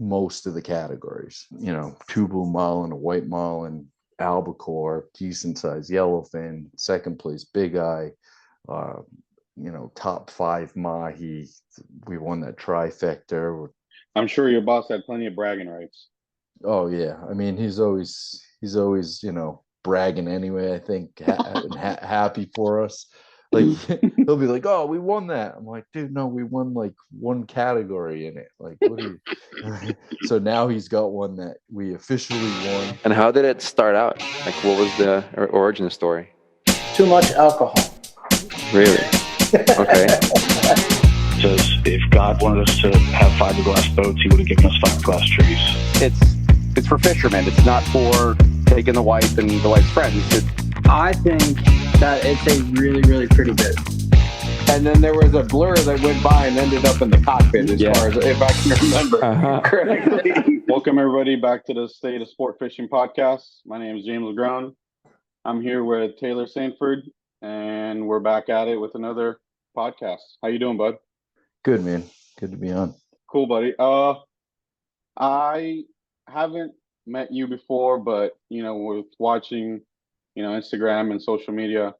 most of the categories. You know, two blue marlin, a white marlin, albacore, decent size yellowfin, second place big eye, uh, you know, top 5 mahi. We won that trifecta. I'm sure your boss had plenty of bragging rights. Oh yeah, I mean he's always bragging anyway. I think happy for us. Like he'll be like, "Oh, we won that." I'm like, "Dude, no, we won like one category in it. Like, what do you?" So now he's got one that we officially won. And how did it start out? Like, what was the origin story? Too much alcohol. Really? Okay. Says if God wanted us to have fiberglass boats, he would have given us fiberglass trees. It's for fishermen. It's not for taking the wife and the wife's friends. I think that it's a really, really pretty boat. And then there was a blur that went by and ended up in the cockpit, as far as if I can remember correctly. Welcome everybody back to the State of Sportfishing podcast. My name is James LeGrone. I'm here with Taylor Sanford, and we're back at it with another podcast. How you doing, bud? Good, man. Good to be on. Cool, buddy. I haven't met you before, but with watching, Instagram and social media,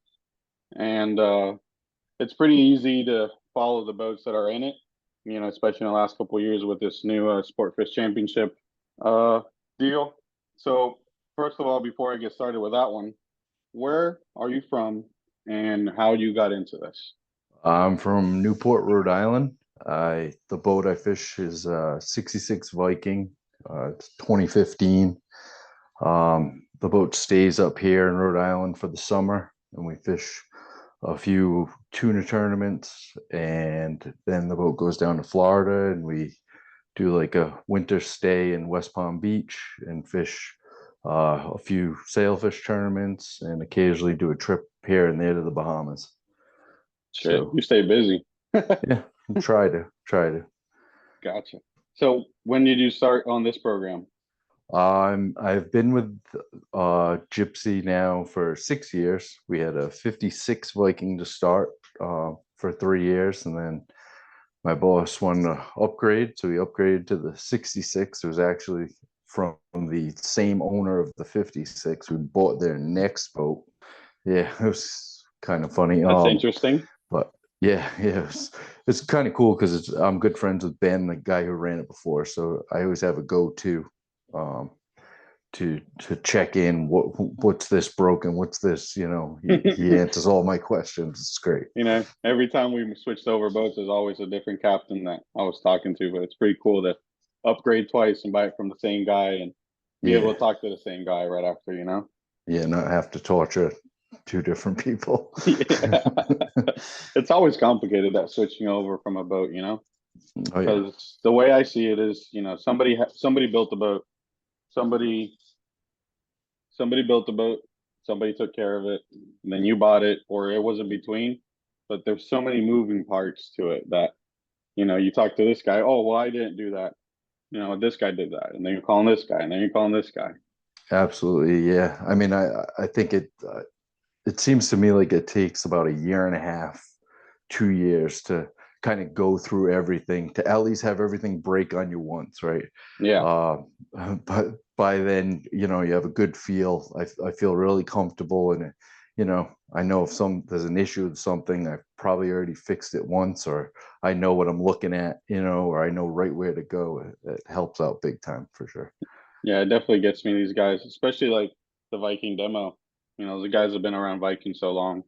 and it's pretty easy to follow the boats that are in it. Especially in the last couple of years with this new Sportfish Championship deal. So first of all, before I get started with that one, where are you from, and how you got into this? I'm from Newport, Rhode Island. The boat I fish is 66 Viking. It's 2015. The boat stays up here in Rhode Island for the summer, and we fish a few tuna tournaments, and then the boat goes down to Florida, and we do like a winter stay in West Palm Beach and fish a few sailfish tournaments, and occasionally do a trip here and there to the Bahamas. Shit, so, you stay busy. Yeah, try to. Gotcha. So when did you start on this program? I've been with Gypsy now for 6 years. We had a 56 Viking to start for 3 years, and then my boss wanted to upgrade, so we upgraded to the 66. It was actually from the same owner of the 56 who bought their next boat. Yeah, it was kind of funny. That's interesting. But yeah, it's kind of cool because I'm good friends with Ben, the guy who ran it before, so I always have a go-to to check in. What's this broken? What's this? He answers all my questions. It's great. Every time we switched over boats, there's always a different captain that I was talking to, but it's pretty cool to upgrade twice and buy it from the same guy and be able to talk to the same guy right after. Yeah, not have to torture two different people. Yeah. It's always complicated, that switching over from a boat, because the way I see it is, somebody built a boat, somebody built a boat, somebody took care of it, and then you bought it, or it was in between. But there's so many moving parts to it that, you talk to this guy, oh, well, I didn't do that. This guy did that. And then you're calling this guy, and then you're calling this guy. Absolutely. Yeah. I mean, I think it seems to me like it takes about a year and a half, 2 years to kind of go through everything, to at least have everything break on you once, right? Yeah. But by then, you have a good feel. I feel really comfortable, and I know if there's an issue with something, I've probably already fixed it once, or I know what I'm looking at, or I know right where to go. It helps out big time for sure. Yeah, it definitely gets me, these guys, especially like the Viking demo. The guys have been around Viking so long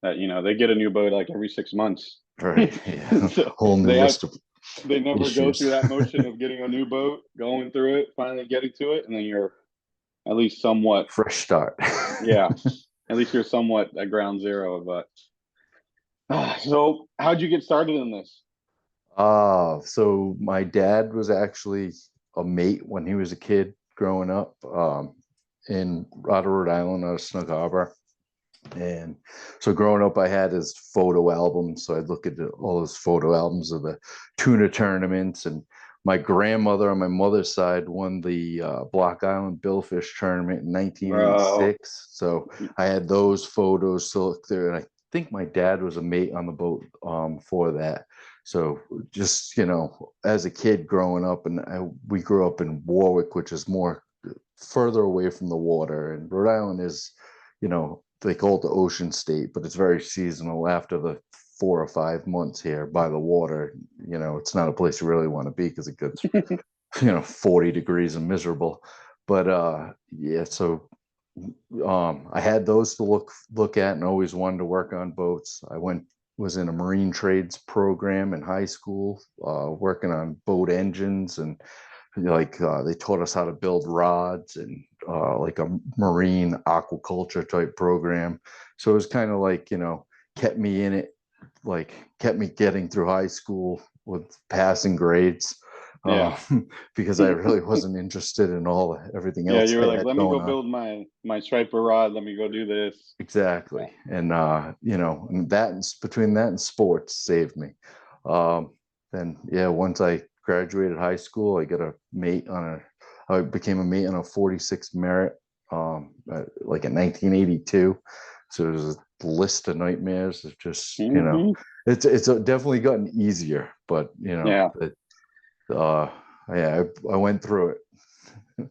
that, they get a new boat like every 6 months. Right. Yeah. So whole new list of they never issues. Go through that motion of getting a new boat, going through it, finally getting to it, and then you're at least somewhat fresh start. Yeah. At least you're somewhat at ground zero. But so how'd you get started in this? So my dad was actually a mate when he was a kid growing up in Rhode Island, out of Snug Harbor. And so growing up, I had his photo albums. So I'd look at all his photo albums of the tuna tournaments. And my grandmother on my mother's side won the Block Island Billfish tournament in 1986. So I had those photos to look there. And I think my dad was a mate on the boat for that. So just, as a kid growing up, and we grew up in Warwick, which is more further away from the water. And Rhode Island is, they call it the ocean state, but it's very seasonal. After the 4 or 5 months here by the water, it's not a place you really want to be because it gets, 40 degrees and miserable. But yeah, so I had those to look at and always wanted to work on boats. Was in a marine trades program in high school, working on boat engines, and they taught us how to build rods, and like a marine aquaculture type program. So it was kind of like, kept me in it, like kept me getting through high school with passing grades. Yeah. Because I really wasn't interested in everything else. Yeah, you were like, let me go build my striper rod. Let me go do this. Exactly. And and between that and sports saved me. Then once I graduated high school, I became a mate on a 46 Merit, like in 1982. So it was a list of nightmares. It's just, it's definitely gotten easier, but I went through it.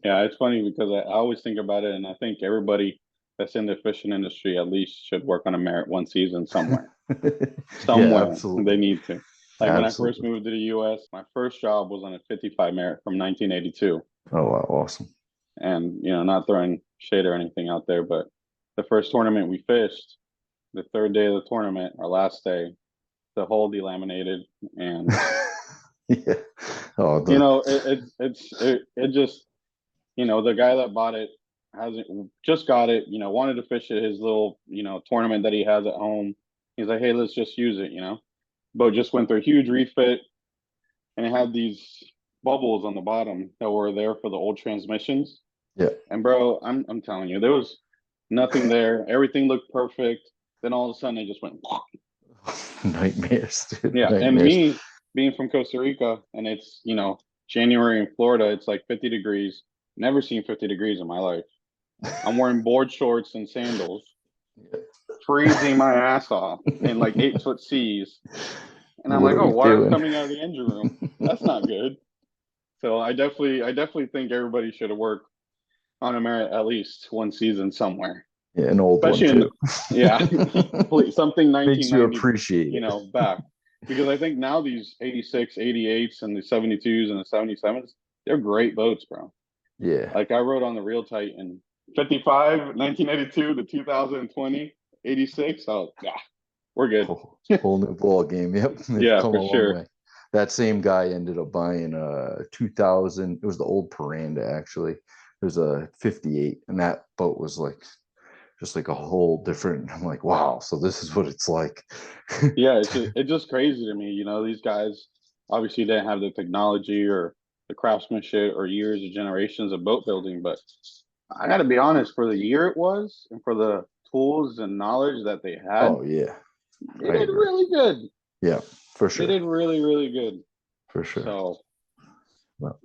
Yeah, it's funny because I always think about it, and I think everybody that's in the fishing industry at least should work on a Merit one season somewhere. Somewhere. Absolutely. They need to. Like when I Absolutely. first moved to the US, my first job was on a 55 Merit from 1982. Oh, wow, awesome. And, not throwing shade or anything out there, but the first tournament we fished, the third day of the tournament, our last day, the hull delaminated, and yeah. Oh, it just, the guy that bought it just got it, wanted to fish at his little, tournament that he has at home. He's like, hey, let's just use it, Boat just went through a huge refit, and it had these bubbles on the bottom that were there for the old transmissions. Yeah. And bro, I'm telling you, there was nothing there. Everything looked perfect. Then all of a sudden it just went nightmares, dude. Yeah. Nightmares. And me being from Costa Rica, and it's, January in Florida, it's like 50 degrees. Never seen 50 degrees in my life. I'm wearing board shorts and sandals, freezing my ass off in like 8-foot seas. And I'm like, oh, water's coming out of the engine room. That's not good. So I definitely think everybody should have worked on a Merit at least one season somewhere. Yeah, an old especially one too. Please, something 1990, makes you appreciate it. Back. Because I think now these 86, 88s and the 72s and the 77s, they're great boats, bro. Yeah. Like I rode on the Real Titan 55, 1982 to 2020, 86. Oh, yeah, we're good. Whole new ball game. Yep. Yeah, for sure. Way. That same guy ended up buying a 2000. It was the old Piranda, actually. It was a 58, and that boat was like just like a whole different. I'm like, wow. So this is what it's like. Yeah, it's just crazy to me. These guys obviously didn't have the technology or the craftsmanship or years or generations of boat building, but I got to be honest, for the year it was and for the tools and knowledge that they had. Oh yeah, they did really good. Yeah, for sure. They did really, really good. For sure. So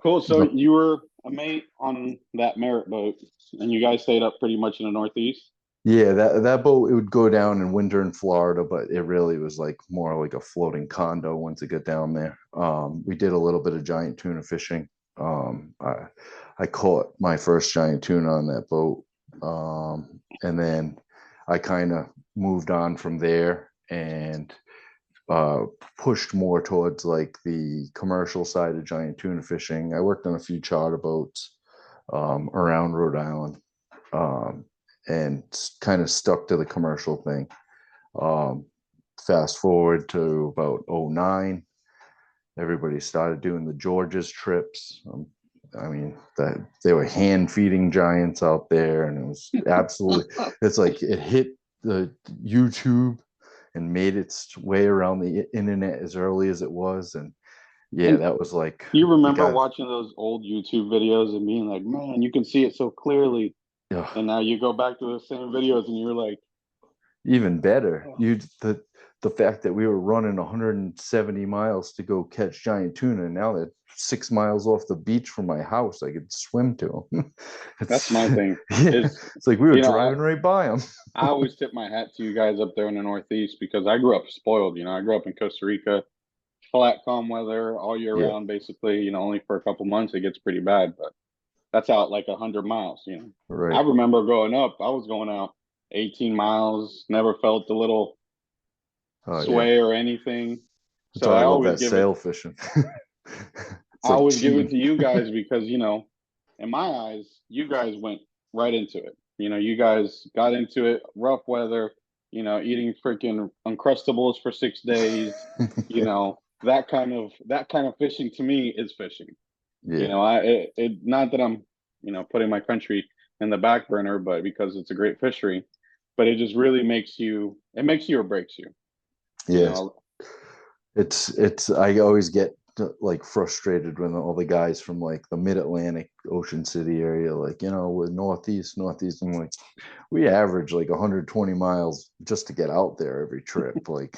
cool. So you were a mate on that Merit boat, and you guys stayed up pretty much in the Northeast. Yeah, that boat, it would go down in winter in Florida, but it really was like more like a floating condo once it got down there. We did a little bit of giant tuna fishing. I caught my first giant tuna on that boat, and then I kind of moved on from there and pushed more towards like the commercial side of giant tuna fishing. I worked on a few charter boats around Rhode Island, and kind of stuck to the commercial thing. Fast forward to about 2009, everybody started doing the Georges trips. I mean, they were hand feeding giants out there, and it was absolutely, it's like it hit the YouTube and made its way around the internet as early as it was. And yeah, that was like, you remember watching those old YouTube videos and being like, man, you can see it so clearly. Yeah. And now you go back to the same videos and you're like, even better. The fact that we were running 170 miles to go catch giant tuna, and now they're 6 miles off the beach from my house. I could swim to them. That's my thing. It's like we were driving right by them. I always tip my hat to you guys up there in the Northeast because I grew up spoiled. I grew up in Costa Rica, flat, calm weather all year Yeah. round, basically, you know, only for a couple months it gets pretty bad, but that's out like 100 miles, you know. I Right. remember growing up, I was going out 18 miles, never felt the little Oh, yeah. sway or anything. That's So why I I love always that give it, sail fishing. It's I like always give it cheating. to you guys because, you know, in my eyes, you guys went right into it. You know, you guys got into it, rough weather, you know, eating freaking Uncrustables for 6 days, you Yeah. know, that kind of fishing to me is fishing. You Yeah. know, not that I'm, you know, putting my country in the back burner, but because it's a great fishery, but it just really makes you, it makes you or breaks you. You Yeah. know, It's I always get like frustrated when all the guys from like the mid-Atlantic Ocean City area, like, you know, with northeast, I'm like, we average like 120 miles just to get out there every trip. Like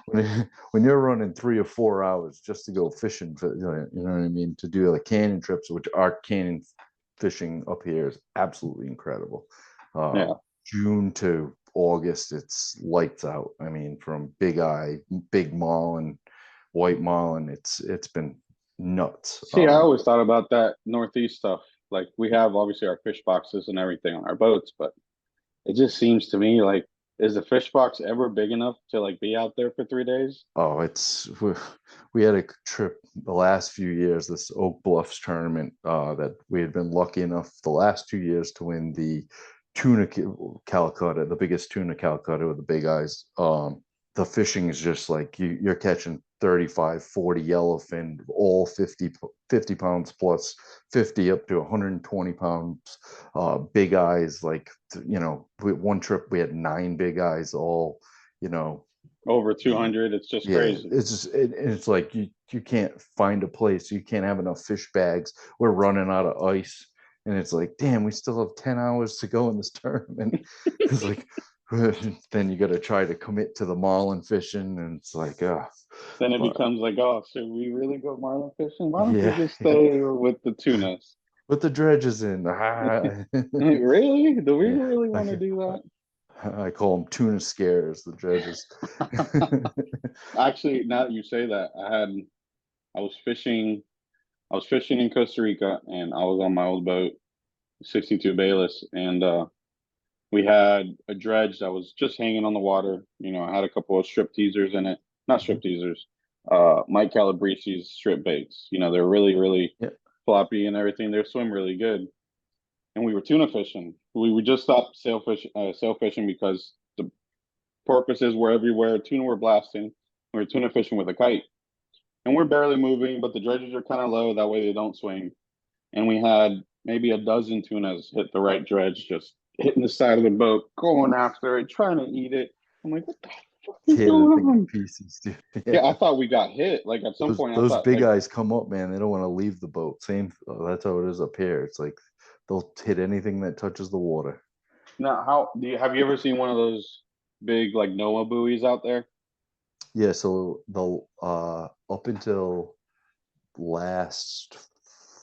when you're running 3 or 4 hours just to go fishing, you know what I mean, to do like canyon trips, which our canyon fishing up here is absolutely incredible. yeah. June to August, it's lights out. I mean, from Big Eye, Big Marlin, White Marlin, it's been nuts. See, I always thought about that Northeast stuff. Like we have obviously our fish boxes and everything on our boats, but it just seems to me like, is the fish box ever big enough to like be out there for 3 days? Oh, we had a trip the last few years, this Oak Bluffs tournament, that we had been lucky enough the last 2 years to win the tuna Calcutta, the biggest tuna Calcutta with the big eyes. The fishing is just like you're catching 35, 40 yellowfin, all 50 pounds plus, 50 up to 120 pounds, big eyes. Like, you know, one trip we had 9 big eyes, all, you know, Over 200, it's just yeah, crazy. it's just it's like you can't find a place, you can't have enough fish bags, we're running out of ice, and it's like, damn, we still have 10 hours to go in this tournament. It's like then you got to try to commit to the marlin fishing, and it's like Then it but becomes like, oh, should we really go marlin fishing? Why don't we yeah, just yeah, stay with the tunas? put the dredges in. Really? Do we Yeah, really want to do that? I call them tuna scares, the dredges. Actually, now that you say that, I was fishing I was fishing in Costa Rica and I was on my old boat, 62 Bayless, and we had a dredge that was just hanging on the water. You know, I had a couple of strip teasers in it. Not strip teasers, Mike Calabresi's strip baits. You know, they're really, really Yeah. floppy and everything. They swim really good. And we were tuna fishing. We would just stop sail fishing because the porpoises were everywhere. Tuna were blasting. We were tuna fishing with a kite. And we're barely moving, but the dredges are kind of low. That way they don't swing. And we had maybe a dozen tunas hit the right dredge, just hitting the side of the boat, going after it, trying to eat it. I'm like, what the fuck is Tear the going thing on? to pieces, dude. Yeah, I thought we got hit. Like at some point, I Those thought big like, eyes come up, man. They don't want to leave the boat. Same, that's how it is up here. It's like they'll hit anything that touches the water. now how do you have you ever seen one of those big like Noah buoys out there? Yeah, so the up until last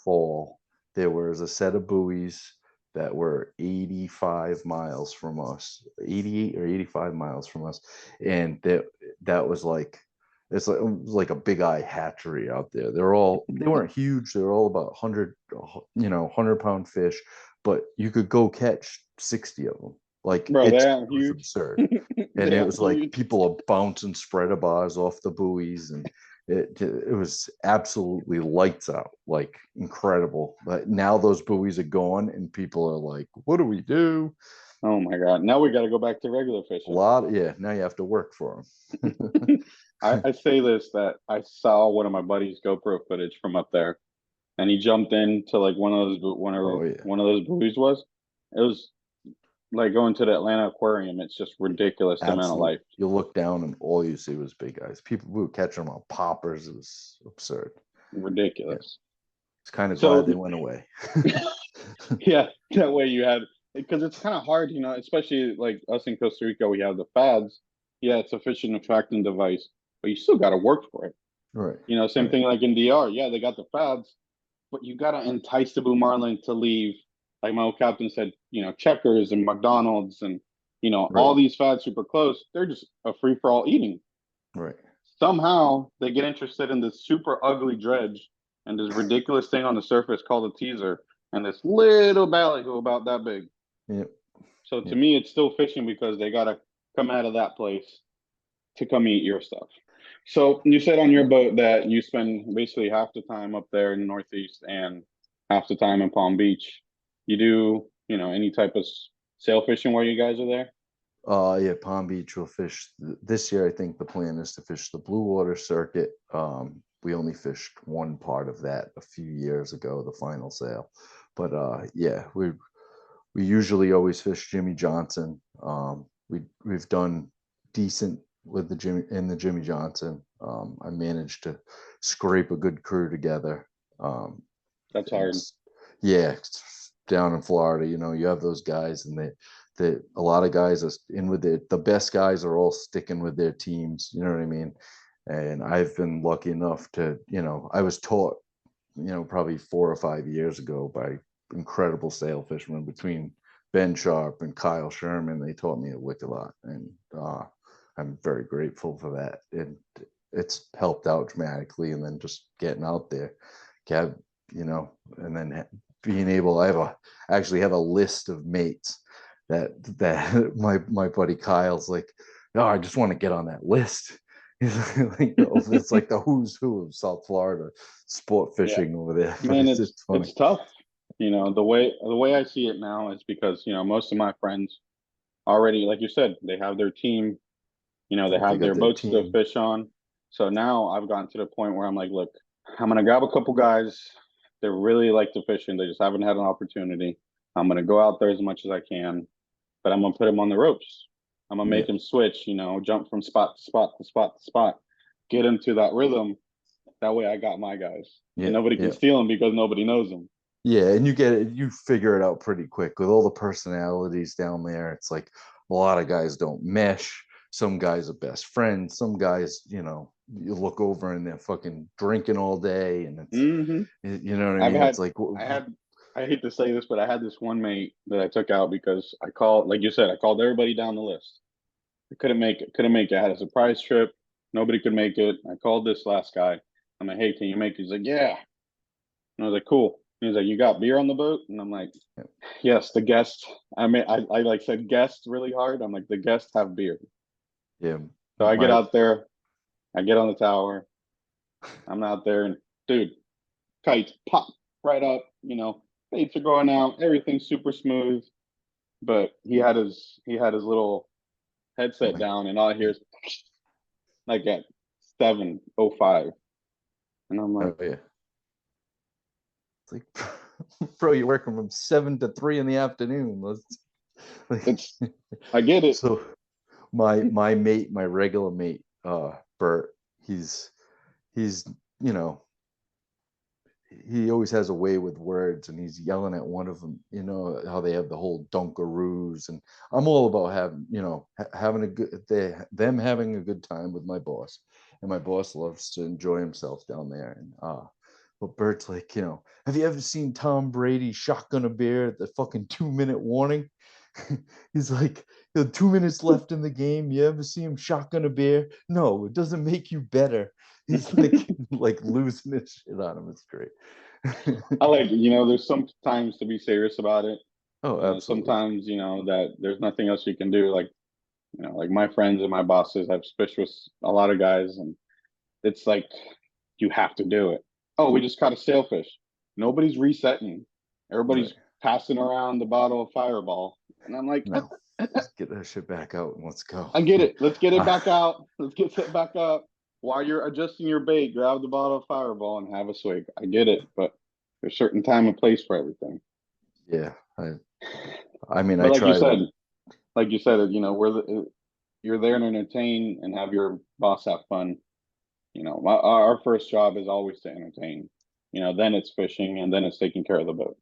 fall, there was a set of buoys that were 85 miles from us, 88 or 85 miles from us, and that was like, it's like, it was like a big eye hatchery out there. They weren't huge. They were all about 100, 100-pound fish, but you could go catch 60 of them. Like Bro, they it are was huge. absurd. And They it are was like huge. people are bouncing spreader bars off the buoys, and it was absolutely lights out, like incredible. But now those buoys are gone, and people are like, "What do we do?" Oh my God. Now we got to go back to regular A fishing. lot, yeah. Now you have to work for them. I say this that I saw one of my buddies' GoPro footage from up there, and he jumped into like Oh yeah, one of those buoys was. It was like going to the Atlanta Aquarium. It's just ridiculous the amount of absolutely. life. You look down, and all you see was big guys. People would catch them on poppers. It was absurd. Yeah, Ridiculous. it's kind of glad So they went away. yeah, that way you had because it's kind of hard, you know, especially like us in Costa Rica, we have the fads. Yeah, it's a fishing attracting device, but you still got to work for it. Right, You know, same right, thing like in DR. Yeah, they got the fads, but you got to entice the blue marlin to leave. Like my old captain said, you know, Checkers and McDonald's and, you know, right, all these fads super close. They're just a free for all eating. right. somehow they get interested in this super ugly dredge and this ridiculous thing on the surface called a teaser and this little ballyhoo about that big. Yep. So to me, it's still fishing because they got to come out of that place to come eat your stuff. So you said on your boat that you spend basically half the time up there in the Northeast and half the time in Palm Beach. You do, any type of sail fishing while you guys are there? Yeah, Palm Beach will fish this year. I think the plan is to fish the Blue Water circuit. We only fished one part of that a few years ago, the final sail. But yeah, we usually always fish Jimmy Johnson. We've done decent with the Jimmy Johnson. I managed to scrape a good crew together. That's hard. Yeah, down in Florida, you have those guys, and a lot of guys are in with the best guys are all sticking with their teams. You know what I mean? And I've been lucky enough to, I was taught, probably 4 or 5 years ago by incredible sail fishermen between Ben Sharp and Kyle Sherman. They taught me a wicked lot, and I'm very grateful for that. And it's helped out dramatically. And then just getting out there, and then being able, I actually have a list of mates that my buddy Kyle's like, oh, I just want to get on that list. It's like the who's who of South Florida sport fishing over there. Man, it's tough. The way I see it now is because most of my friends already, like you said, they have their team. They have their boats to fish on. So now I've gotten to the point where I'm like, look, I'm gonna grab a couple guys that really like to fish and they just haven't had an opportunity. I'm gonna go out there as much as I can, but I'm gonna put them on the ropes. I'm gonna make them switch, jump from spot to spot to spot to spot, get into that rhythm. That way I got my guys. And nobody can steal them because nobody knows them. Yeah, and you figure it out pretty quick with all the personalities down there. It's like a lot of guys don't mesh. Some guys are best friends. Some guys, you look over and they're fucking drinking all day, and it's, you know what I mean? It's like I hate to say this, but I had this one mate that I took out because I called, like you said, I called everybody down the list. I couldn't make it. I had a surprise trip. Nobody could make it. I called this last guy. I'm like, hey, can you make it? He's like, yeah. And I was like, cool. He's like, you got beer on the boat? And I'm like, yes, the guests. I mean, I like said guests really hard. I'm like, the guests have beer. Yeah. So I get out there. I get on the tower. I'm out there, and dude, kites pop right up. Baits are going out. Everything's super smooth. But he had his little headset down, and all I hear is like at 7:05, and I'm like, oh, yeah. It's like, bro, you're working from 7 to 3 in the afternoon. I get it. So my regular mate, Bert, he's he always has a way with words, and he's yelling at one of them, how they have the whole Dunkaroos, and I'm all about having having a good time with my boss, and my boss loves to enjoy himself down there. And but Bert's like, have you ever seen Tom Brady shotgun a beer at the fucking 2-minute warning? He's like, 2 minutes left in the game. You ever see him shotgun a beer? No, it doesn't make you better. He's like losing his shit on him. It's great. I like, there's sometimes to be serious about it. Oh, absolutely. Sometimes, that there's nothing else you can do. Like, like my friends and my bosses, I've fished with a lot of guys, and it's like, you have to do it. Oh, we just caught a sailfish. Nobody's resetting. Everybody's passing around the bottle of Fireball. And I'm like, no, let's get that shit back out and let's go. I get it. Let's get it back out. Let's get it back up. While you're adjusting your bait, grab the bottle of Fireball and have a swig. I get it, but there's a certain time and place for everything. Yeah. I mean, but I try. Like you said, you're there to entertain and have your boss have fun. Our first job is always to entertain. Then it's fishing, and then it's taking care of the boat.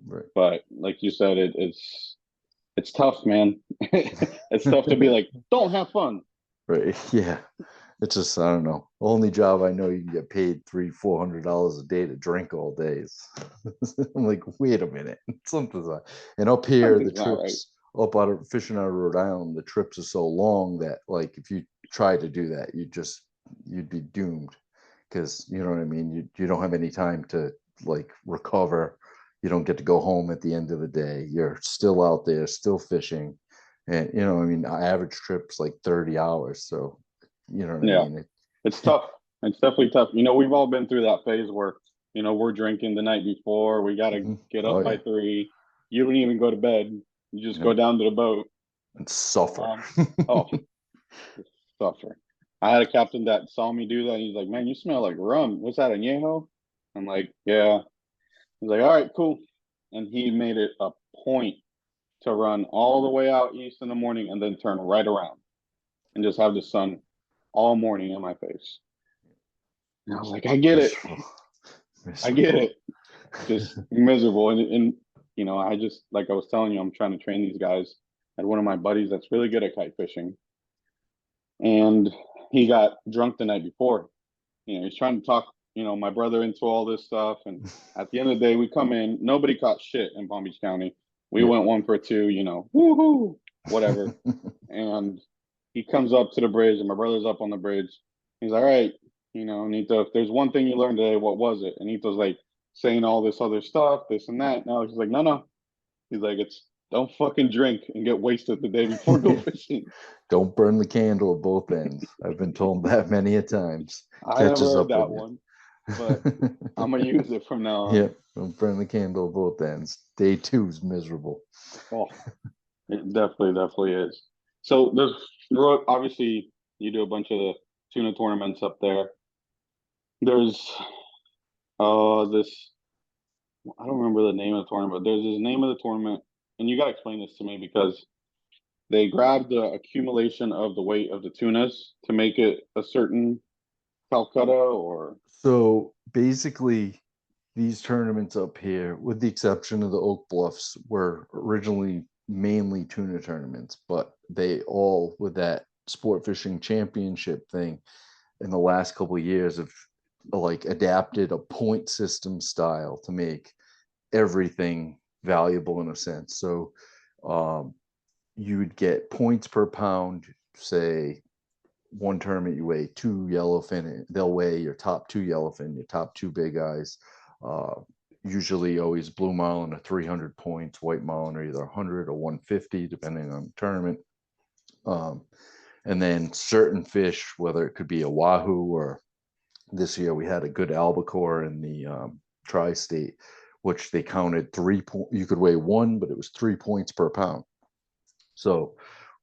Right. But like you said, it's tough, man. It's tough to be like, don't have fun. Right. Yeah. It's just, I don't know. Only job I know you can get paid $300-400 a day to drink all day. I'm like, wait a minute. Something's like, and up here, the trips up out of fishing out of Rhode Island, the trips are so long that, like, if you try to do that, you just you'd be doomed, because you know what I mean. You don't have any time to like recover. You don't get to go home at the end of the day. You're still out there, still fishing, and you know, I mean, average trip's like 30 hours. So, you know what I mean. It's tough. It's definitely tough. You know, we've all been through that phase where, you know, we're drinking the night before. We got to get up by 3. You don't even go to bed. You just go down to the boat and suffer. Suffer. I had a captain that saw me do that. He's like, "Man, you smell like rum. What's that, añejo?" I'm like, "Yeah." He's like, "All right, cool." And he made it a point to run all the way out east in the morning and then turn right around and just have the sun all morning in my face. And I was like, I get it. I get it. Just miserable. And, you know, I just, like I was telling you, I'm trying to train these guys. I had one of my buddies that's really good at kite fishing. And he got drunk the night before. You know, he's trying to talk, you know, my brother into all this stuff. And at the end of the day, we come in, nobody caught shit in Palm Beach County. We went 1 for 2, you know, woohoo, whatever. And he comes up to the bridge, and my brother's up on the bridge. He's all right, you know, Nito, if there's one thing you learned today, what was it? And Nito's like saying all this other stuff, this and that. Now he's like, no. He's like, it's don't fucking drink and get wasted the day before go fishing. Don't burn the candle at both ends. I've been told that many a times. I never heard that one, but I'm gonna use it from now on. Yeah, don't burn the candle at both ends. Day 2 is miserable. Oh, it definitely is. So there's obviously you do a bunch of the tuna tournaments up there. There's this, I don't remember the name of the tournament, but there's this name of the tournament, and you gotta explain this to me because they grab the accumulation of the weight of the tunas to make it a certain Calcutta or. So basically, these tournaments up here, with the exception of the Oak Bluffs, were originally mainly tuna tournaments, but they all, with that sport fishing championship thing, in the last couple of years have like adapted a point system style to make everything valuable in a sense. So you would get points per pound. Say one tournament you weigh 2 yellowfin, they'll weigh your top 2 yellowfin, your top 2 big eyes. Usually always blue marlin are 300 points, white marlin are either 100 or 150 depending on the tournament. And then certain fish, whether it could be a wahoo, or this year we had a good albacore in the tri-state, which they counted 3 points. You could weigh 1, but it was 3 points per pound. So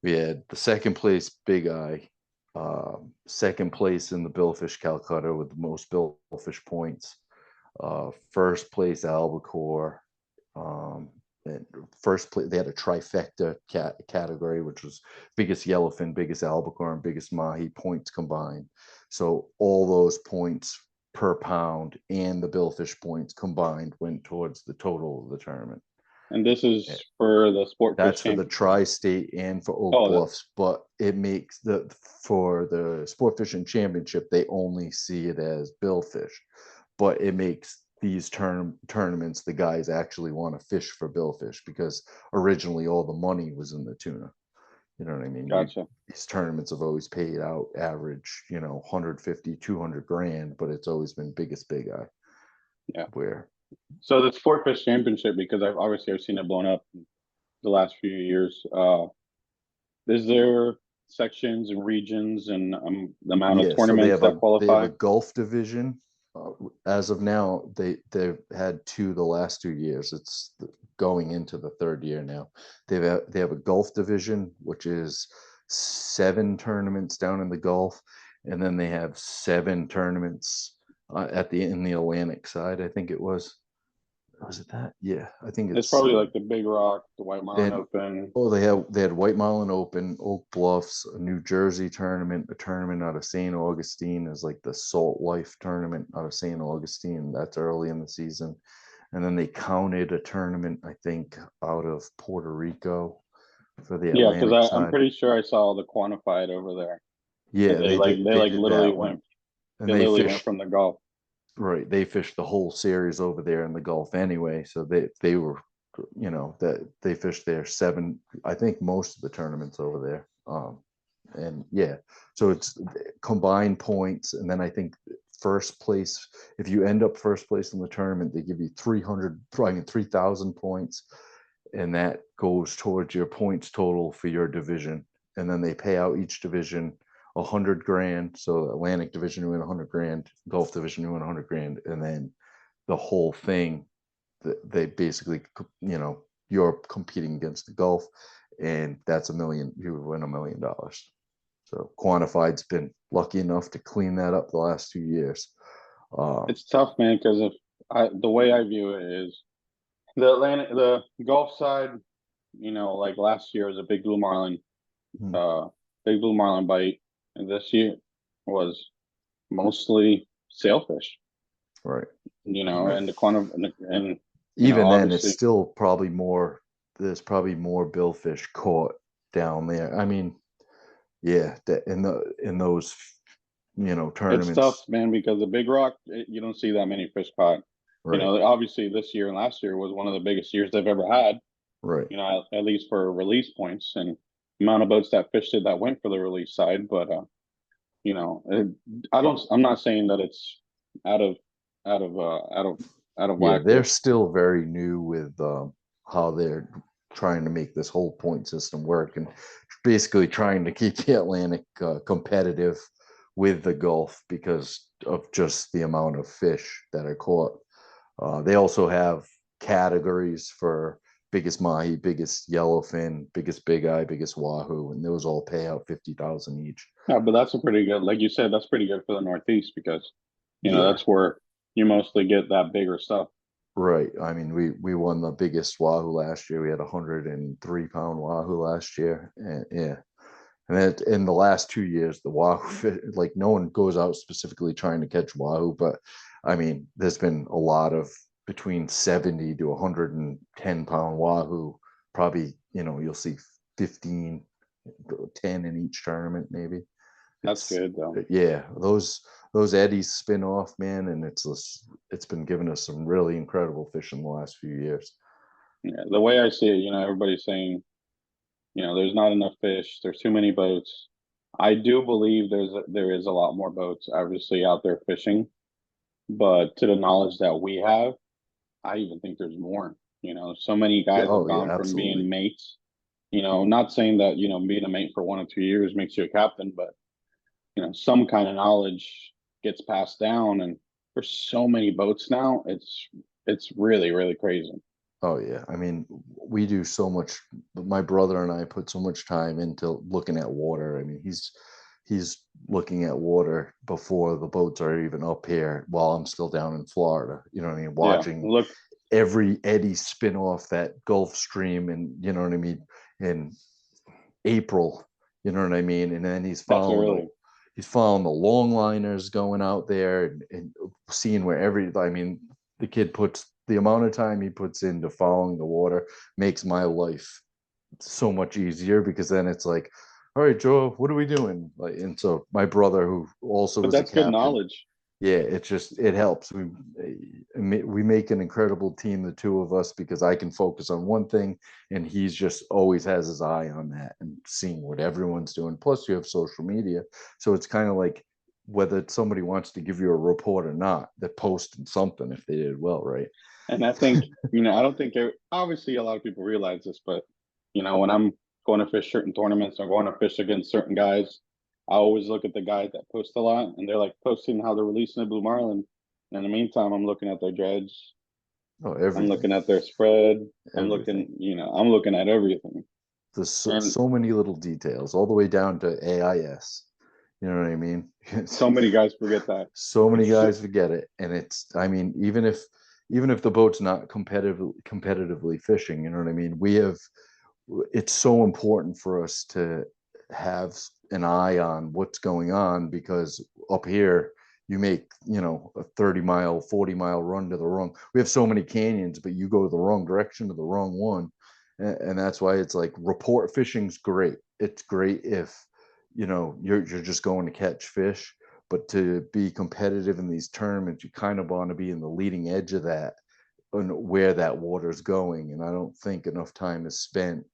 we had the second place big eye, second place in the Billfish Calcutta with the most Billfish points, first place albacore, and first place they had a trifecta category, which was biggest yellowfin, biggest albacore, and biggest mahi points combined. So all those points per pound and the Billfish points combined went towards the total of the tournament. And this is for the sport. That's for the tri-state and for Oak Bluffs, but it makes for the sport fishing championship, they only see it as Billfish, but it makes these tournaments, the guys actually want to fish for Billfish because originally all the money was in the tuna. You know what I mean? Gotcha. These tournaments have always paid out average, 150, 200 grand, but it's always been biggest big eye. Yeah. Where. So the Sport Fish Championship, because I've seen it blown up the last few years. Is there sections and regions and the amount of tournaments that qualify? They have a Gulf division. As of now, they've had 2 the last 2 years. It's going into the 3rd year now. They have a Gulf division, which is 7 tournaments down in the Gulf, and then they have 7 tournaments in the Atlantic side. I think it was. Was it that? Yeah, I think it's probably like the Big Rock, the White Marlin Open. Oh, they had White Marlin Open, Oak Bluffs, a New Jersey tournament, a tournament out of St. Augustine is like the Salt Life tournament out of St. Augustine. That's early in the season. And then they counted a tournament, I think, out of Puerto Rico for the Atlantic side. Because I'm pretty sure I saw the quantified over there. Yeah, they literally went from the Gulf. Right, they fished the whole series over there in the Gulf anyway, so they were, that they fished there 7. I think most of the tournaments over there. And yeah, so it's combined points. And then I think first place, if you end up first place in the tournament, they give you 3,000 points. And that goes towards your points total for your division. And then they pay out each division 100 grand. So Atlantic division, you win 100 grand, Gulf division, you win 100 grand. And then the whole thing, they basically, you're competing against the Gulf, and that's $1 million. You would win $1 million. So Quantified's been lucky enough to clean that up the last 2 years. It's tough, man, because the way I view it is the Gulf side, like last year was a big blue marlin, bite, and this year was mostly sailfish, right? And the quantum and even then, it's still probably more. There's probably more billfish caught down there. I mean, yeah, in those tournaments. It's tough, man, because the Big Rock, you don't see that many fish caught. Right. Obviously this year and last year was one of the biggest years they've ever had. Right. At least for release points and amount of boats that fished it that went for the release side. But I'm not saying that it's out of whack. Yeah, they're still very new with how they're trying to make this whole point system work, and basically trying to keep the Atlantic competitive with the Gulf because of just the amount of fish that are caught. They also have categories for biggest mahi, biggest yellowfin, biggest big eye, biggest wahoo, and those all pay out 50,000 each. Yeah, but that's a pretty good, like you said, that's pretty good for the Northeast because that's where you mostly get that bigger stuff. Right. I mean, we won the biggest wahoo last year. We had 103-pound wahoo last year, and yeah. And then in the last 2 years, the wahoo, like no one goes out specifically trying to catch wahoo, but I mean, there's been a lot of between 70 to 110-pound wahoo. Probably, you'll see 15, 10 in each tournament, maybe. That's good though. Yeah, those eddies spin off, man, and it's been giving us some really incredible fish in the last few years. Yeah, the way I see it, everybody's saying, there's not enough fish. There's too many boats. I do believe there is a lot more boats obviously out there fishing, but to the knowledge that we have, I even think there's more. So many guys have gone from being mates. Not saying that being a mate for 1 or 2 years makes you a captain, but some kind of knowledge gets passed down, and there's so many boats now. It's really, really crazy. Oh yeah, I mean, we do so much. My brother and I put so much time into looking at water. I mean, he's looking at water before the boats are even up here while I'm still down in Florida. You know what I mean? Watching every eddy spin off that Gulf Stream, and you know what I mean, in April. You know what I mean? And then he's following the longliners going out there and seeing where the kid puts the amount of time he puts into following the water makes my life so much easier, because then it's like, all right, Joe, what are we doing? Like, and so my brother, who also is that's good knowledge. Yeah, it helps. We make an incredible team, the two of us, because I can focus on one thing and he's just always has his eye on that and seeing what everyone's doing. Plus you have social media, so it's kind of like whether somebody wants to give you a report or not, they're posting something if they did well, right? And I think, I don't think obviously a lot of people realize this, but when I'm going to fish certain tournaments or going to fish against certain guys, I always look at the guys that post a lot, and they're like posting how they're releasing a blue marlin. And in the meantime, I'm looking at their dredge. I'm looking at their spread. I'm looking at everything. There's so many little details, all the way down to AIS. You know what I mean? So many guys forget that. So many guys forget it, and even if the boat's not competitively fishing, you know what I mean? It's so important for us to have an eye on what's going on, because up here you make a 30-mile 40-mile run to the wrong. We have so many canyons, but you go the wrong direction to the wrong one, and that's why it's like report fishing's great. It's great if you're just going to catch fish, but to be competitive in these tournaments, you kind of want to be in the leading edge of that and where that water's going. And I don't think enough time is spent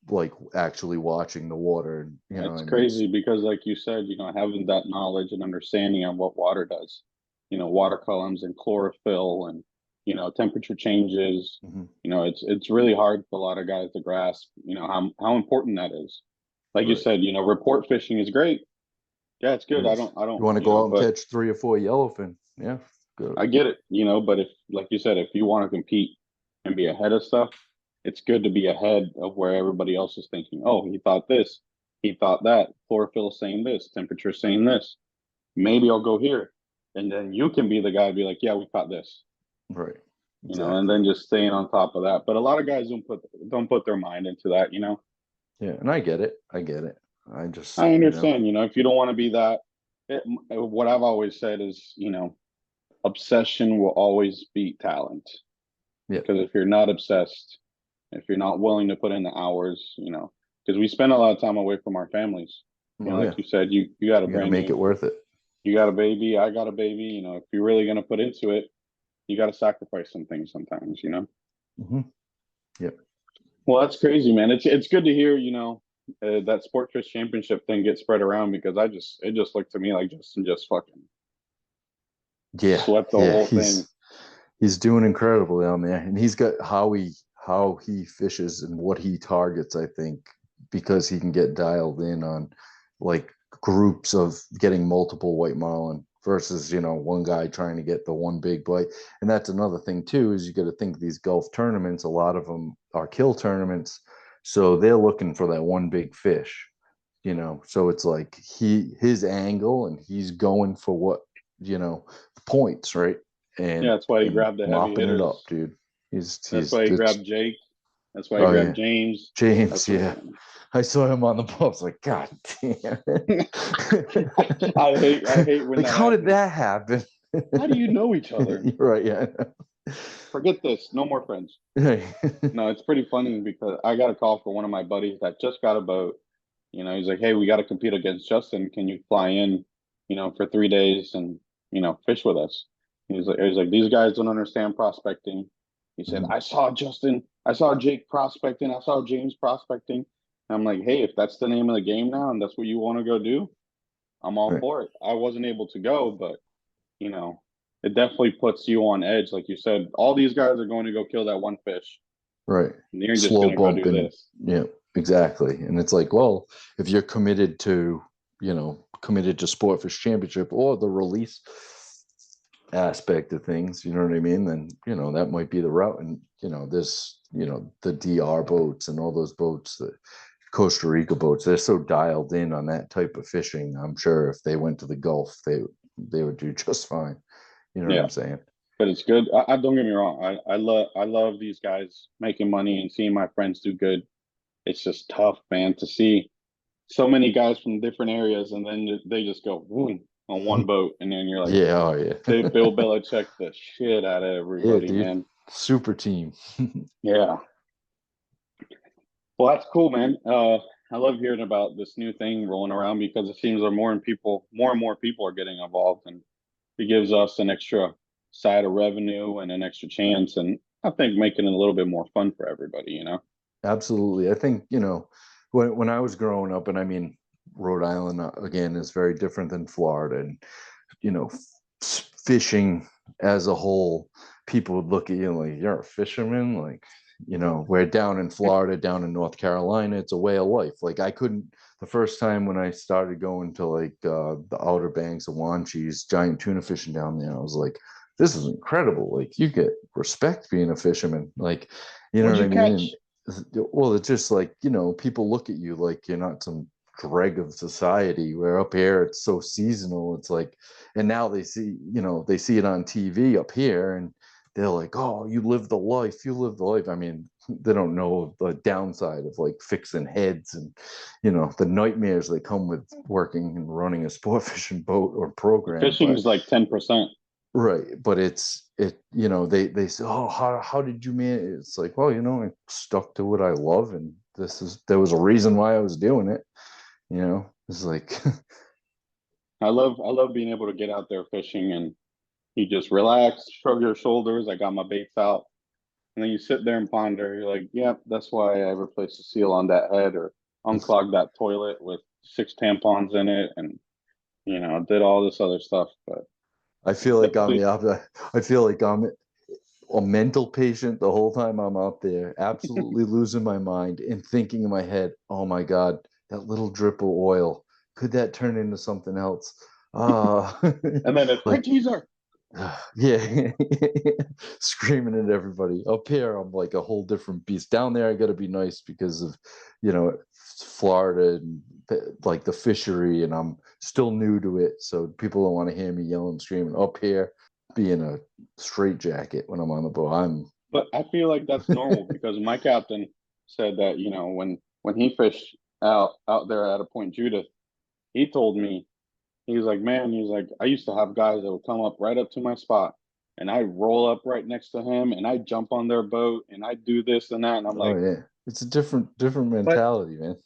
like actually watching the water. And, you know, It's I mean, crazy because, like you said, having that knowledge and understanding of what water does, water columns and chlorophyll and, temperature changes, Mhm. it's really hard for a lot of guys to grasp, how important that is. Like you Right. said, report fishing is great. Yeah, it's good. Yes. I don't, You want to go out and but catch 3 or 4 yellowfin? Yeah, good. I get it, but if, like you said, if you want to compete and be ahead of stuff, it's good to be ahead of where everybody else is thinking. Oh, he thought this, he thought that. Chlorophyll saying this, temperature saying this. Maybe I'll go here, and then you can be the guy to be like, yeah, we caught this, Right. Exactly. and then just staying on top of that. But a lot of guys don't put their mind into that. Yeah, and I get it. I just, I understand. If you don't want to be that, what I've always said is, obsession will always beat talent. Yeah. Because if you're not obsessed, if you're not willing to put in the hours, because we spend a lot of time away from our families. Like you said, you got a You gotta brand make new, it worth it. you got a baby, I got a baby. If you're really gonna put into it, you got to sacrifice some things sometimes. Mm-hmm. Yep. Well, that's crazy, man. It's good to hear. That Sportfish Championship thing get spread around because it just looked to me like Justin just fucking Yeah. swept the whole thing. He's doing incredible down there, and he's got how he fishes and what he targets. I think because he can get dialed in on like groups of getting multiple white marlin versus one guy trying to get the one big bite. And that's another thing too, is you got to think these Gulf tournaments, a lot of them are kill tournaments, so they're looking for that one big fish. So it's like his angle, and he's going for what the points, right? And Yeah, that's why he and grabbed the heavy mopping it up, hitters. dude. That's why he it's grabbed Jake. That's why he grabbed James. James, yeah. I saw him on the boat. I was like, God damn it. I hate when like, that how happens. did that happen? How do you know each other? You're right, yeah. Forget this. No more friends. No, it's pretty funny because I got a call for one of my buddies that just got a boat. He's like, hey, we got to compete against Justin. Can you fly in, for 3 days and, fish with us? He's like, these guys don't understand prospecting. He said, I saw Jake prospecting. I saw James prospecting. And I'm like, hey, if that's the name of the game now and that's what you want to go do, I'm all for it. I wasn't able to go, but, it definitely puts you on edge. Like you said, all these guys are going to go kill that one fish. Right. And you're just Slow going to go do bumping. this. Yeah, exactly. And it's like, well, if you're committed to Sportfish Championship or the release aspect of things, you know what I mean? Then, that might be the route. And, this, the DR boats and all those boats, the Costa Rica boats, they're so dialed in on that type of fishing. I'm sure if they went to the Gulf, they would do just fine. You know what I'm saying? But it's good. I don't get me wrong. I love these guys making money and seeing my friends do good. It's just tough, man, to see so many guys from different areas and then they just go boom on one boat, and then you're like, they Bill Belichick the shit out of everybody, man. Super team. Yeah. Well, that's cool, man. I love hearing about this new thing rolling around because it seems that more and more people are getting involved, and it gives us an extra side of revenue and an extra chance, and I think making it a little bit more fun for everybody. Absolutely. I think, when I was growing up, and I mean, Rhode Island, again, is very different than Florida. And, fishing as a whole, people would look at you like, you're a fisherman. Like, we're down in Florida, down in North Carolina, it's a way of life. Like, the first time when I started going to like the Outer Banks of Wanchese, giant tuna fishing down there, I was like, this is incredible. Like, you get respect being a fisherman. Like, you know what I mean? Well, it's just like, people look at you like you're not some dreg of society, where up here it's so seasonal. It's like, and now they see it on TV up here, and they're like, oh, you live the life. I mean, they don't know the downside of like fixing heads and the nightmares that come with working and running a sport fishing boat or program. Fishing is like 10%. Right, but they say, oh, how did you manage? It's like, well, I stuck to what I love, and there was a reason why I was doing it. It's like I love being able to get out there fishing and you just relax, shrug your shoulders. I got my baits out, And then you sit there and ponder. You're like, "Yep, that's why I replaced the seal on that head, or unclogged that toilet with 6 tampons in it, and did all this other stuff." But I feel like I feel like I'm a mental patient the whole time I'm out there, absolutely losing my mind and thinking in my head, "Oh my God, that little drip of oil, could that turn into something else?" and then it's like teaser. Yeah, screaming at everybody. Up here, I'm like a whole different beast. Down there, I got to be nice because of, Florida and like the fishery, and I'm still new to it, so people don't want to hear me yelling, screaming. Up here, being a straitjacket when I'm on the boat. But I feel like that's normal because my captain said that when he fished out there at a Point Judith, he told me, he was like, "Man," he's like, "I used to have guys that would come up right up to my spot, and I roll up right next to him, and I jump on their boat, and I do this and that." And I'm Oh like, yeah, it's a different "But," mentality, man.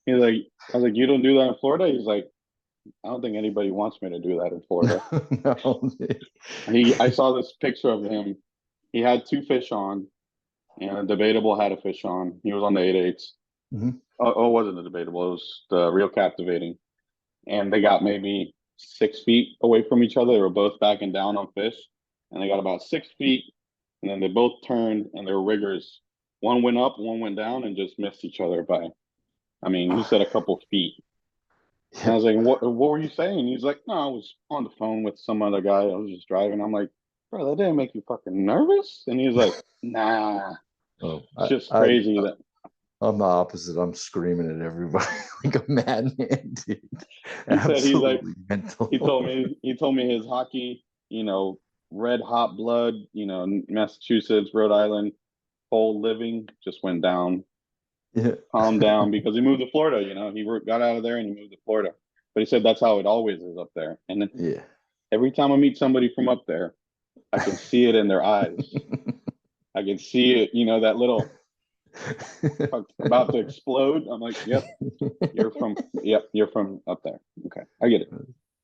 he's like, I was like, "You don't do that in Florida?" He's like, "I don't think anybody wants me to do that in Florida." No. I saw this picture of him. He had 2 fish on, and debatable had a fish on. He was on the 8/8. Mhm. Oh, it wasn't a debatable. It was the real captivating. And they got maybe 6 feet away from each other. They were both backing down on fish, and they got about 6 feet, and then they both turned, and their riggers, one went up, one went down, and just missed each other by, I mean, he said a couple feet. And I was like, "What were you saying?" He's like, "No, I was on the phone with some other guy. I was just driving." I'm like, "Bro, that didn't make you fucking nervous?" And he's like, "Nah, Oh, it's just crazy that." I'm the opposite. I'm screaming at everybody like a madman, dude. He said he's like, Absolutely mental. he told me his hockey, red hot blood, Massachusetts, Rhode Island, whole living just went down, Yeah. calmed down because he moved to Florida. He got out of there and he moved to Florida. But he said that's how it always is up there. And then Yeah. every time I meet somebody from up there, I can see it in their eyes. I can see it, that little about to explode. I'm like, "Yep, you're from up there." Okay, I get it.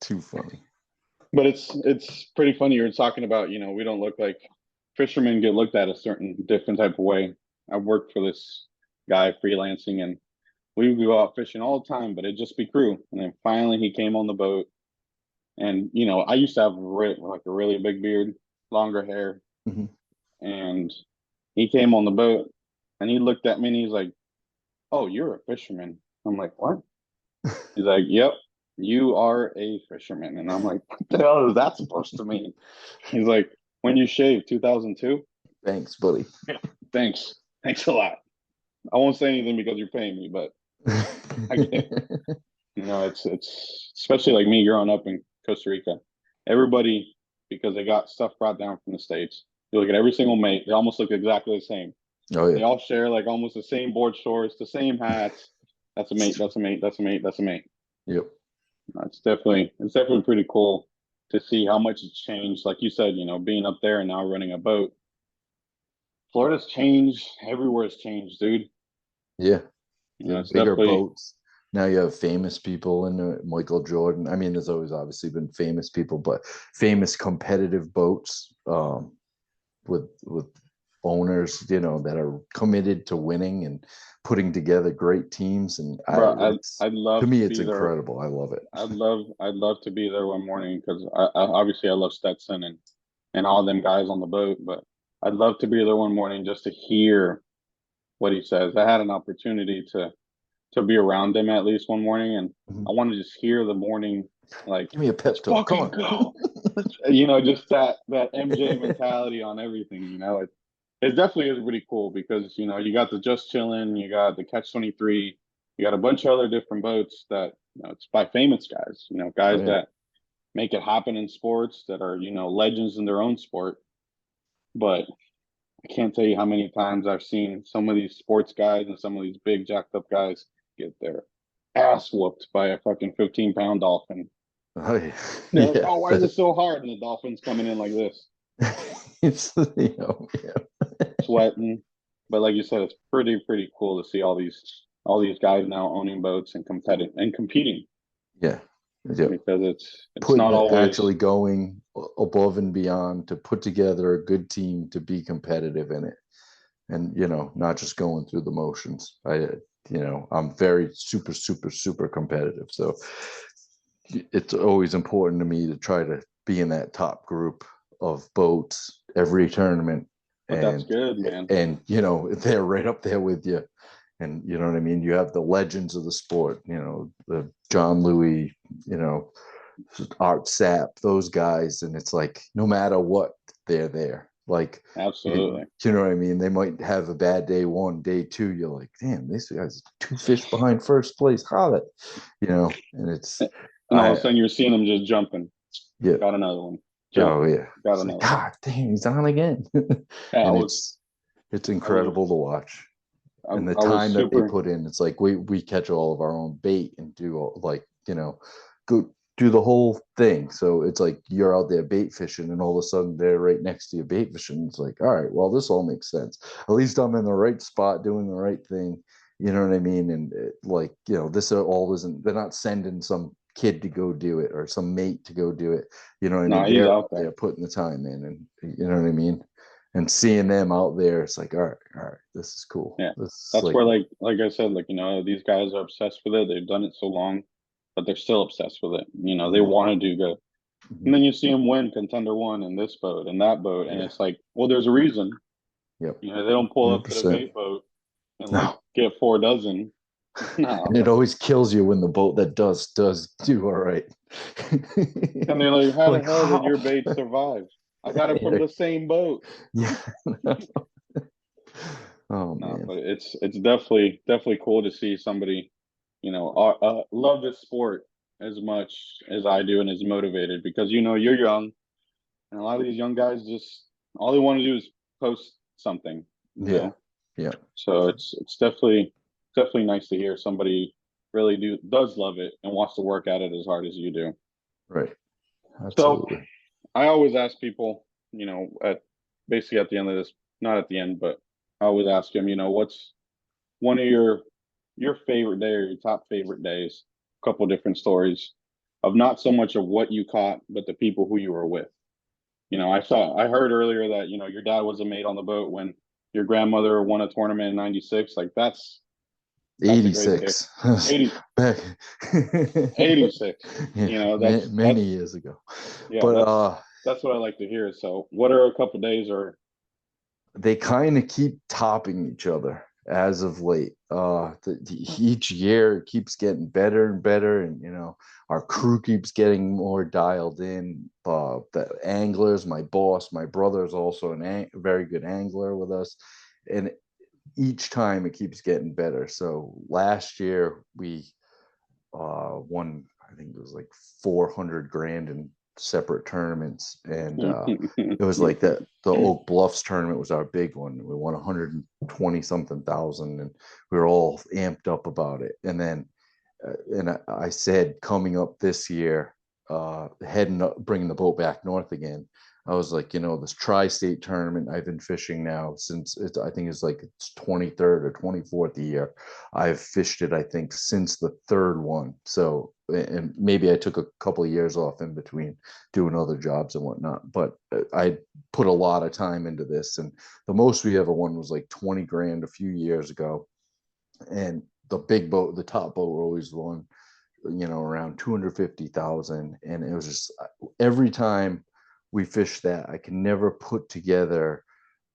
Too funny. But it's pretty funny. You're talking about, we don't look like fishermen get looked at a certain different type of way. I worked for this guy freelancing, and we would go out fishing all the time, but it'd just be crew. And then finally he came on the boat, and I used to have like a really big beard, longer hair, Mhm. and he came on the boat, and he looked at me and he's like, "Oh, you're a fisherman." I'm like, "What?" He's like, "Yep, you are a fisherman." And I'm like, "What the hell is that supposed to mean?" He's like, "When you shaved, 2002? Thanks, buddy. Thanks. Thanks a lot. I won't say anything because you're paying me, but I get it. It's especially like me growing up in Costa Rica. Everybody, because they got stuff brought down from the States, you look at every single mate, they almost look exactly the same. Oh They yeah. all share like almost the same board shorts, the same hats. That's a mate, that's a mate, that's a mate, that's a mate. Yep. It's definitely pretty cool to see how much it's changed. Like you said, being up there and now running a boat. Florida's changed. Everywhere's changed, dude. Yeah. Yeah. It's Bigger definitely boats. Now you have famous people in there, Michael Jordan. I mean, there's always obviously been famous people, but famous competitive boats with owners, that are committed to winning and putting together great teams. And bro. it's, I'd love to me, to it's be there. incredible. I love it. I'd love to be there one morning because obviously I love Stetson and all them guys on the boat, but I'd love to be there one morning just to hear what he says. I had an opportunity to be around him at least one morning, and Mhm. I want to just hear the morning, like, Give me a pep "Let's talk. Come fucking on. go." Just that MJ mentality on everything. It definitely is pretty cool because you got the Just Chillin', you got the Catch 23, you got a bunch of other different boats that it's by famous guys, Oh, guys yeah. that make it happen in sports that are legends in their own sport. But I can't tell you how many times I've seen some of these sports guys and some of these big jacked up guys get their ass whooped by a fucking 15-pound dolphin. Oh, yeah. They're like, "Oh, why is it so hard?" And the dolphin's coming in like this, It's yeah. sweating. But like you said, it's pretty cool to see all these guys now owning boats and competing. Yeah. Yeah. Because it's Putting not it always actually going above and beyond to put together a good team to be competitive in it, and not just going through the motions. I'm very super competitive, so it's always important to me to try to be in that top group of boats every tournament. But that's good, man. And they're right up there with you. And you know what I mean? You have the legends of the sport, the John Louis, Art Sapp, those guys. And it's like, no matter what, they're there. Like, absolutely. You know what I mean? They might have a bad day one, day two. You're like, damn, this guy's 2 fish behind first place. How that, and it's. And all of a sudden you're seeing them just jumping. Yeah. Got another one. Oh yeah. Got another. God damn, he's on again. And it's incredible to watch. And the time that they put in, it's like we catch all of our own bait and do go do the whole thing. So it's like you're out there bait fishing, and all of a sudden they're right next to you bait fishing. It's like, all right, well, this all makes sense. At least I'm in the right spot doing the right thing. You know what I mean? And this all isn't. They're not sending some kid to go do it or some mate to go do it. You know what I mean? They're out there putting the time in, and you know what I mean? And seeing them out there, it's like, all right, this is cool. Yeah, that's where, like I said, these guys are obsessed with it. They've done it so long, but they're still obsessed with it. They want to do good. Mm-hmm. And then you see them win Contender 1 in this boat and that boat, and it's like, well, there's a reason. Yep. They don't pull 100%. Up to the bait boat and get 4 dozen. No. And it always kills you when the boat that does do all right. And they're like, how the hell did your bait survive? I got it from the same boat. Yeah. Oh man. But it's definitely cool to see somebody, love this sport as much as I do and is motivated, because you're young, and a lot of these young guys just all they want to do is post something. Yeah. So it's definitely nice to hear somebody really does love it and wants to work at it as hard as you do. Right. Absolutely. So I always ask people, basically at the end of this, not at the end, but I always ask them, what's one of your favorite day or your top favorite days? A couple different stories of not so much of what you caught, but the people who you were with. I heard earlier that, your dad was a mate on the boat when your grandmother won a tournament in '96. Like that's 86. 86. Yeah, that's many years ago. Yeah, but that's what I like to hear. So what are a couple days, or they kind of keep topping each other as of late. Each year it keeps getting better and better, and our crew keeps getting more dialed in. The anglers, my boss, my brother is also a very good angler with us, and each time it keeps getting better. So last year we won, I think it was like 400 grand in separate tournaments, and it was like the Oak Bluffs tournament was our big one. We won 120 something thousand, and we were all amped up about it. And then I said, coming up this year, heading up, bringing the boat back north again, I was like, this tri-state tournament I've been fishing now since I think it's like its 23rd or 24th year. I've fished it, I think, since the third one. So, and maybe I took a couple of years off in between doing other jobs and whatnot, but I put a lot of time into this. And the most we ever won was like 20 grand a few years ago. And the big boat, the top boat, always won, around 250,000. And it was just every time we fished that, I can never put together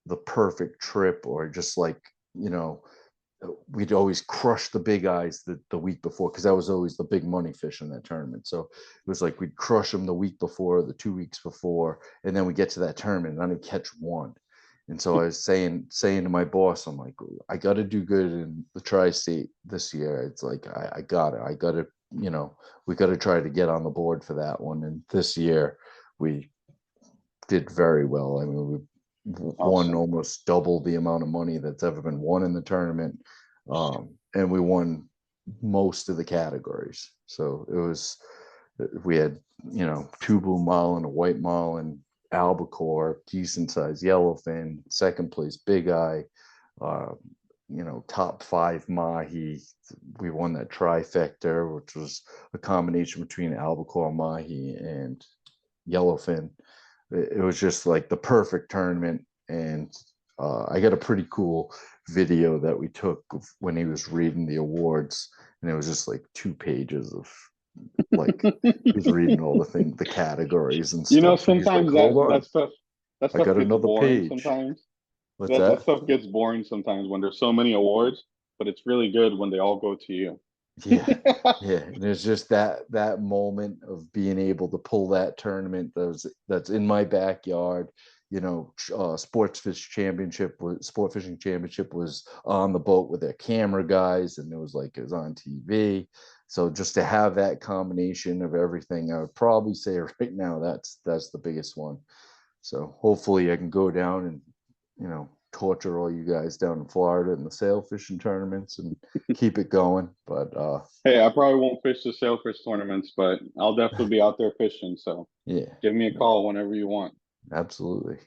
the perfect trip, or just like, we'd always crush the big eyes the week before, because that was always the big money fish in that tournament. So it was like we'd crush them the week before, the 2 weeks before, and then we get to that tournament and I didn't catch one. And so I was saying to my boss, I'm like, I got to do good in the tri-state this year. It's like, I got to, we got to try to get on the board for that one. And this year we did very well. I mean, we won almost double the amount of money that's ever been won in the tournament. And we won most of the categories. So we had, 2 blue marlin, a white marlin, albacore, decent size yellowfin, second place big eye, top 5 mahi. We won that trifecta, which was a combination between albacore, mahi, and yellowfin. It was just like the perfect tournament. And I got a pretty cool video that we took when he was reading the awards, and it was just like 2 pages of like he's reading all the categories and stuff. You know, And he's like, sometimes hold on, that I stuff got gets another boring page. sometimes. What's That that? stuff gets boring sometimes when there's so many awards, but it's really good when they all go to you. Yeah, yeah. And it's just that moment of being able to pull that tournament that's in my backyard. You know, Sportfishing Championship was on the boat with their camera guys, and it was on TV. So just to have that combination of everything, I would probably say right now that's the biggest one. So hopefully I can go down and, you know, torture all you guys down in Florida in the sail fishing tournaments and keep it going. But hey, I probably won't fish the sailfish tournaments, but I'll definitely be out there fishing. So yeah, give me a call whenever you want. absolutely.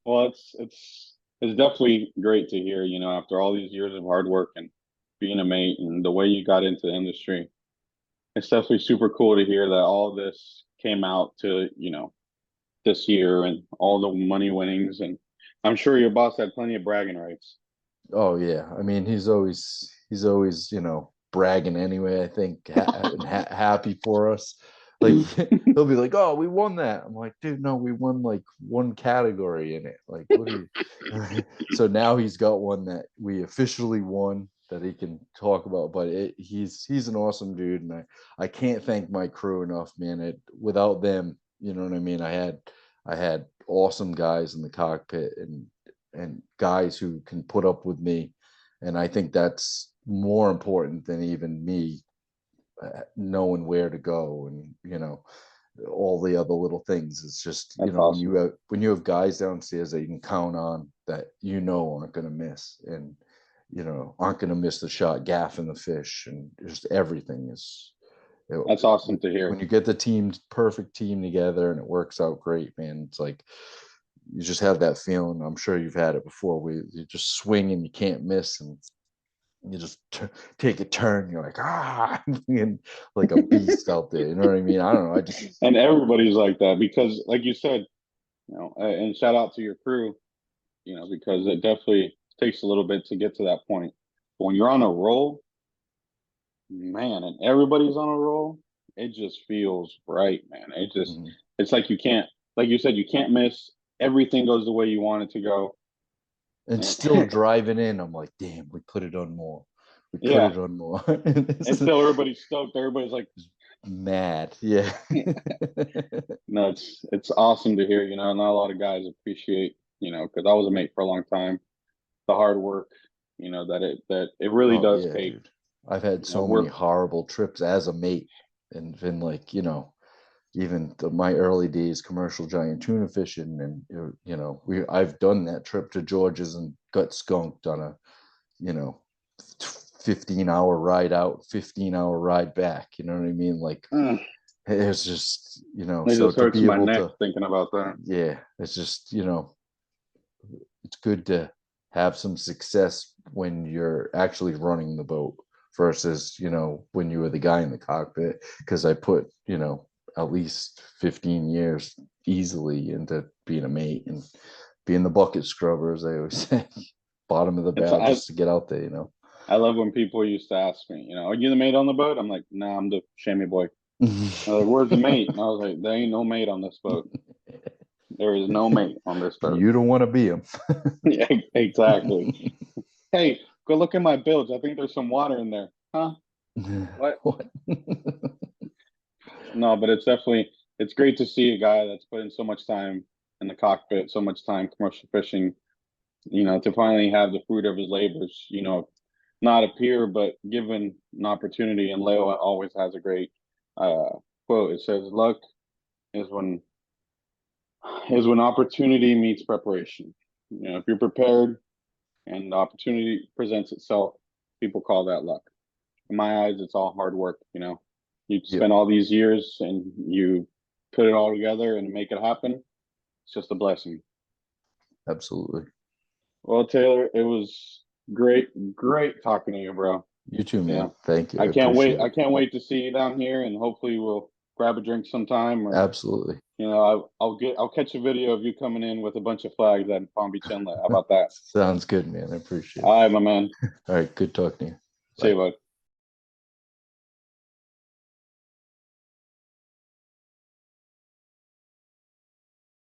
Well, it's definitely great to hear, you know, after all these years of hard work and being a mate and the way you got into the industry. It's definitely super cool to hear that all this came out to, you know, this year and all the money winnings. And I'm sure your boss had plenty of bragging rights. Oh yeah, I mean he's always you know, bragging anyway. I think happy for us. Like he'll be like, "Oh, we won that." I'm like, "Dude, no, we won like one category in it. Like, what are you?" So now he's got one that we officially won that he can talk about. But he's an awesome dude, and I can't thank my crew enough, man. Without them, you know what I mean. I had awesome guys in the cockpit and guys who can put up with me, and I think that's more important than even me knowing where to go and, you know, all the other little things. It's just, you That's know, awesome. when you have guys downstairs that you can count on that, you know, aren't going to miss, and, you know, aren't going to miss the shot, gaffing the fish, and just everything is, That's awesome to hear. when you get the perfect team together and it works out great, man. It's like you just have that feeling. I'm sure you've had it before, where you just swing and you can't miss, and you just take a turn. You're like, and like a beast out there. You know what I mean? I don't know. I just And everybody's like that because, like you said, you know, and shout out to your crew, you know, because it definitely takes a little bit to get to that point. But when you're on a roll, man, and everybody's on a roll, it just feels right, man. It's like you can't, like you said, you can't miss. Everything goes the way you want it to go. and still driving in. I'm like, damn, we could have done more. We could Yeah. have done more. And still everybody's stoked. Everybody's like mad. Yeah. no, it's awesome to hear, you know, not a lot of guys appreciate, you know, because I was a mate for a long time, the hard work, you know, that it really does yeah, take. dude. I've had so We're many horrible trips as a mate, and been like, you know, even my early days commercial giant tuna fishing, and you know, I've done that trip to George's and got skunked on a, you know, 15-hour ride out, 15-hour ride back. You know what I mean? Like it's just, you know, it so just to hurts be my able neck to, thinking about that. yeah, it's just, you know, it's good to have some success when you're actually running the boat versus, you know, when you were the guy in the cockpit. Because I put, you know, at least 15 years easily into being a mate and being the bucket scrubber, as I always say, bottom of the barrel, just to get out there, you know. I love when people used to ask me, you know, are you the mate on the boat? I'm like, nah, I'm the chamois boy. They're like, where's the mate? And I was like, there ain't no mate on this boat. There is no mate on this boat. You don't want to be him. Yeah, exactly. Hey, go look at my bilge. I think there's some water in there. Huh? What? No, but it's great to see a guy that's put in so much time in the cockpit, so much time commercial fishing, you know, to finally have the fruit of his labors, you know, not appear, but given an opportunity. And Leo always has a great quote. It says, luck is when opportunity meets preparation. You know, if you're prepared and the opportunity presents itself, people call that luck. In my eyes, it's all hard work. You know, you spend all these years and you put it all together and make it happen. It's just a blessing. Absolutely. Well, Taylor, it was great talking to you, bro. You too, man. Yeah. Thank you. I can't wait to see you down here, and hopefully we'll grab a drink sometime. Absolutely. I'll catch a video of you coming in with a bunch of flags at Palm Beach Inlet. How about that? Sounds good, man. I appreciate it. All right, my man. All right. Good talking to you. See you, bud.